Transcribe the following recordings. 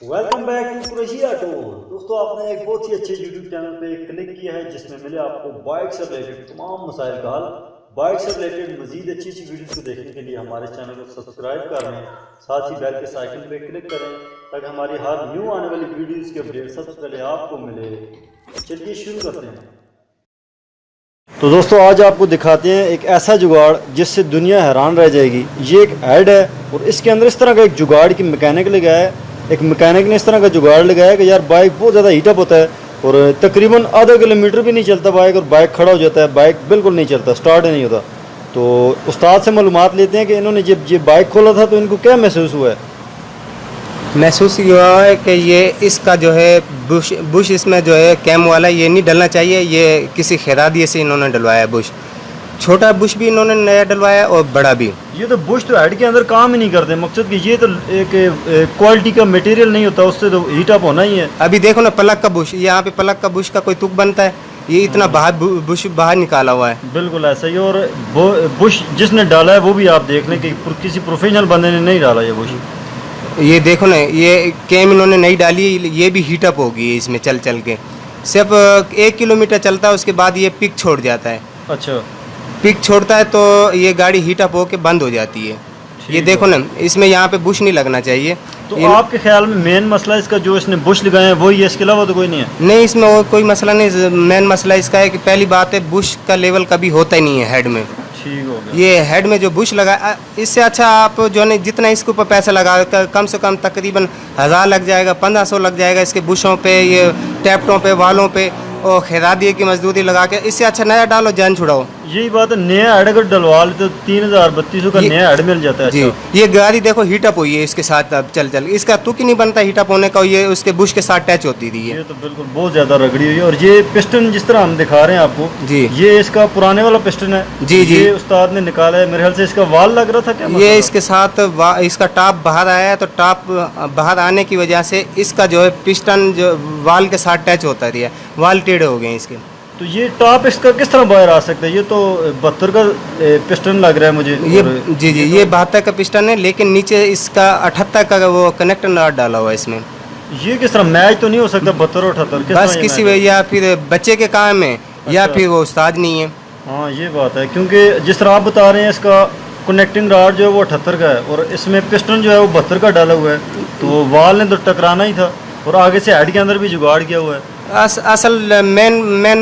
Welcome back to Qureshi auto. दोस्तों, आपने एक बहुत ही अच्छे यूट्यूब चैनल पे क्लिक किया है जिसमें मिले आपको बाइक से रिलेटेड तमाम मसाइल का हल। बाइक से रिलेटेड मजीद अच्छी अच्छी वीडियोस को देखने के लिए हमारे चैनल को सब्सक्राइब कर लें, साथ ही बेल के आइकन पे क्लिक करें ताकि हमारी हर न्यू आने वाली वीडियोस की अपडेट सबसे पहले आपको मिले। चलिए शुरू करते हैं। तो दोस्तों, आज आपको दिखाते हैं एक ऐसा जुगाड़ जिससे दुनिया हैरान रह जाएगी। ये एक हेड है और इसके अंदर इस तरह का एक जुगाड़ की मैकेनिक लगाया है। एक मैकेनिक ने इस तरह का जुगाड़ लगाया कि यार बाइक बहुत ज़्यादा हीटअप होता है और तकरीबन आधा किलोमीटर भी नहीं चलता बाइक, और बाइक खड़ा हो जाता है, बाइक बिल्कुल नहीं चलता, स्टार्ट ही नहीं होता। तो उस्ताद से मालूमात लेते हैं कि इन्होंने जब ये बाइक खोला था तो इनको क्या महसूस हुआ है। महसूस हुआ है कि ये इसका जो है बुश इसमें जो है कैम वाला ये नहीं डलना चाहिए। ये किसी खैरादिये से इन्होंने डलवाया है बुश। छोटा बुश भी इन्होंने नया डलवाया और बड़ा भी। ये तो बुश तो हेड के अंदर काम ही नहीं करते। मकसद कि ये तो एक क्वालिटी का मटेरियल नहीं होता, उससे तो हीटअप होना ही है। अभी देखो ना प्लग का बुश, यहाँ पे प्लग का बुश का कोई तुक बनता है, ये इतना बाहर बुश बाहर निकाला हुआ है। बिल्कुल ऐसा ही। और बुश जिसने डाला है वो भी आप देख लें कि किसी प्रोफेशनल बंदे ने नहीं डाला ये बुश। ये देखो ना, ये कैम इन्होंने नहीं डाली, ये भी हीटअप होगी इसमें चल चल के। सिर्फ 1 किलोमीटर चलता है, उसके बाद ये पिक छोड़ जाता है। अच्छा, पिक छोड़ता है तो ये गाड़ी हीटअप होके बंद हो जाती है। ये देखो ना, इसमें यहाँ पे बुश नहीं लगना चाहिए। तो आपके ख्याल में मेन मसला इसका जो इसने बुश लगाए हैं वही है, इसके अलावा तो कोई नहीं है? नहीं, इसमें और कोई मसला नहीं। मेन मसला इसका है कि पहली बात है बुश का लेवल कभी होता ही नहीं है हेड में। ठीक हो गया। ये हेड में जो बुश लगा, इससे अच्छा आप जो है जितना इसके ऊपर पैसा लगा कम से कम तकरीबन 1000 लग जाएगा, 1500 लग जाएगा इसके बुशों पे, ये टैपटों पे, वालों पे, और खैरादिये की मजदूरी लगा के। इससे अच्छा नया डालो, जान छुड़ाओ। यही बात है। नया हेड अगर डलवा ले तो 3000-3200 का नया हेड मिल जाता है। जी, अच्छा। ये गाड़ी देखो हीटअप हुई है इसके साथ। अब चल चल इसका तुक ही नहीं बनता हीटअप होने का, ये उसके बुश के साथ टच होती थी ये तो बिल्कुल बहुत ज्यादा रगड़ी हुई है। और ये पिस्टन जिस तरह हम दिखा रहे हैं आपको, जी, ये इसका पुराने वाला पिस्टन है। जी जी, ये उस्ताद ने निकाला है। मेरे ख्याल से इसका वाल लग रहा था क्या? ये इसके साथ इसका टॉप बाहर आया है, तो टॉप बाहर आने की वजह से इसका जो है पिस्टन जो वाल के साथ टच होता रहा, वाल टेढ़े हो गए इसके। तो ये टॉप इसका किस तरह बाहर आ सकता है? ये तो 72 का पिस्टन लग रहा है मुझे। ये जी जी, ये 72 का पिस्टन है, लेकिन नीचे इसका 78 का वो कनेक्टर नॉट डाला हुआ है इसमें। ये किस तरह मैच तो नहीं हो सकता 72 और 78? बस किसी या फिर बच्चे के काम है, या फिर वो उस्ताद नहीं है। हाँ, ये बात है। क्योंकि जिस तरह आप बता रहे हैं इसका कनेक्टिंग रॉड जो है वो 78 का है और इसमें पिस्टन जो है वो 72 का डाला हुआ है, तो वाल ने तो टकराना ही था। और आगे से हेड के अंदर भी जुगाड़ किया हुआ है। असल मेन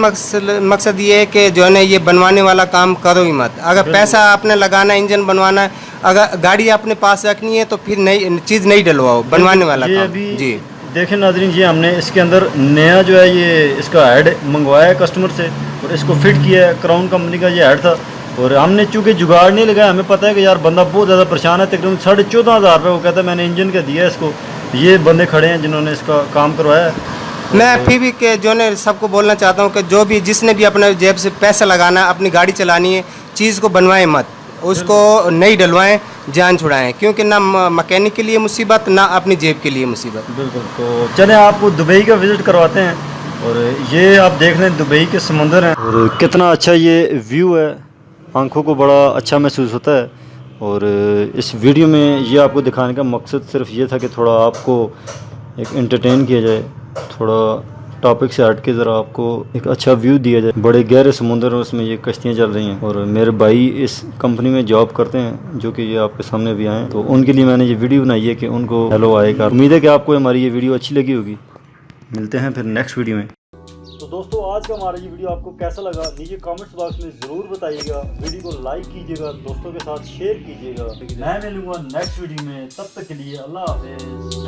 मकसद ये है कि जो है ना, ये बनवाने वाला काम करो ही मत। अगर पैसा आपने लगाना, इंजन बनवाना है, अगर गाड़ी अपने पास रखनी है तो फिर नई चीज़ नहीं डलवाओ, बनवाने वाला ये काम। अभी जी देखें नाजरीन, ये हमने इसके अंदर नया जो है ये इसका हेड मंगवाया है कस्टमर से और इसको फिट किया है। क्राउन कंपनी का ये हेड था और हमने चूँकि जुगाड़ नहीं लगाया, हमें पता है कि यार बंदा बहुत ज़्यादा परेशान है। तकरीबन 14,500 रुपये वो कहता है मैंने इंजन का दिया इसको। ये बंदे खड़े हैं जिन्होंने इसका काम करवाया है। मैं फिर भी के जो है सबको बोलना चाहता हूँ कि जो भी जिसने भी अपने जेब से पैसा लगाना, अपनी गाड़ी चलानी है, चीज़ को बनवाएं मत, उसको नहीं डलवाएं, जान छुड़ाएं, क्योंकि ना मैकेनिक के लिए मुसीबत, ना अपनी जेब के लिए मुसीबत। बिल्कुल। तो चलें आपको दुबई का विज़िट करवाते हैं। और ये आप देख लें दुबई के समंदर हैं और कितना अच्छा ये व्यू है, आंखों को बड़ा अच्छा महसूस होता है। और इस वीडियो में ये आपको दिखाने का मकसद सिर्फ ये था कि थोड़ा आपको एक एंटरटेन किया जाए, थोड़ा टॉपिक से हट के ज़रा आपको एक अच्छा व्यू दिया जाए। बड़े गहरे समुंदर, उसमें ये कश्तियाँ चल रही हैं और मेरे भाई इस कंपनी में जॉब करते हैं जो कि ये आपके सामने भी आए, तो उनके लिए मैंने ये वीडियो बनाई है कि उनको हेलो आएगा। उम्मीद है कि आपको हमारी ये वीडियो अच्छी लगी होगी। मिलते हैं फिर नेक्स्ट वीडियो में। तो दोस्तों, आज का हमारा ये वीडियो आपको कैसा लगा नीचे कमेंट्स बॉक्स में ज़रूर बताइएगा। वीडियो को लाइक कीजिएगा, दोस्तों के साथ शेयर कीजिएगा। मैं मिलूंगा नेक्स्ट वीडियो में, तब तक के लिए अल्लाह हाफिज़।